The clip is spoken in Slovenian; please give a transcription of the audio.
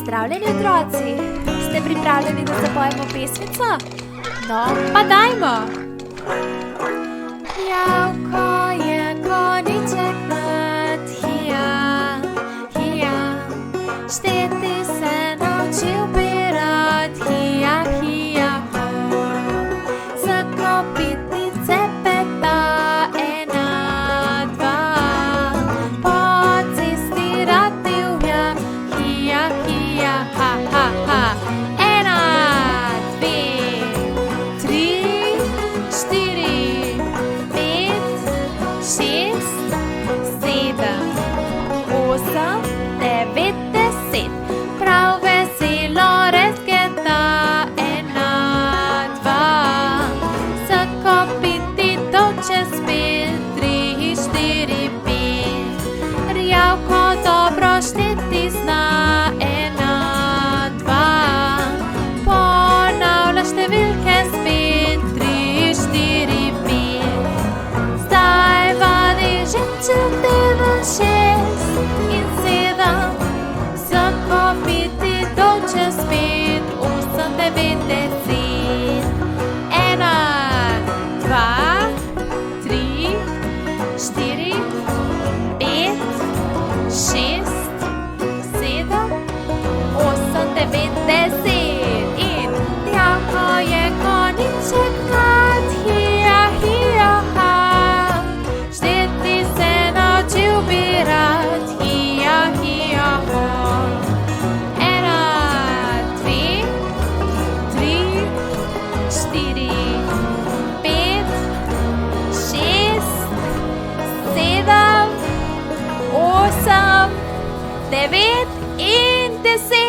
Pozdravljeni otroci, ste pripravljeni, da zapojemo pesmico? No, pa dajmo! Javko je konjiček mlad, hija, hija, šteti se naučil birat, hija, hija, ho. Za kopitnice peta, ena, dva, po cesti rad divja, hija, hija, ha, ha, ha. Ena, dve, tri, štiri, pet, šest, sedem, osem, devet, deset. Prav veselo rezgeta, ena, dva, s kopiti toče spet, tri, štiri, pet. Rjavko dobro šteti zna, ena, dva, ponavlja številke spet, tri, štiri, pet. Zdaj vadi že čuteven šest in sedem, s kopiti toče spet, osem, devet, deset. Ena, dva, tri, štiri, pet, šest, sedem, osem, devet, deset. In Javko je konjiček mlad, hija, hija, ha. Šteti se naučil birat, hija, hija, ho. Ena, dve, tri, štiri, pet, šest, sedem, osem, devet in deset.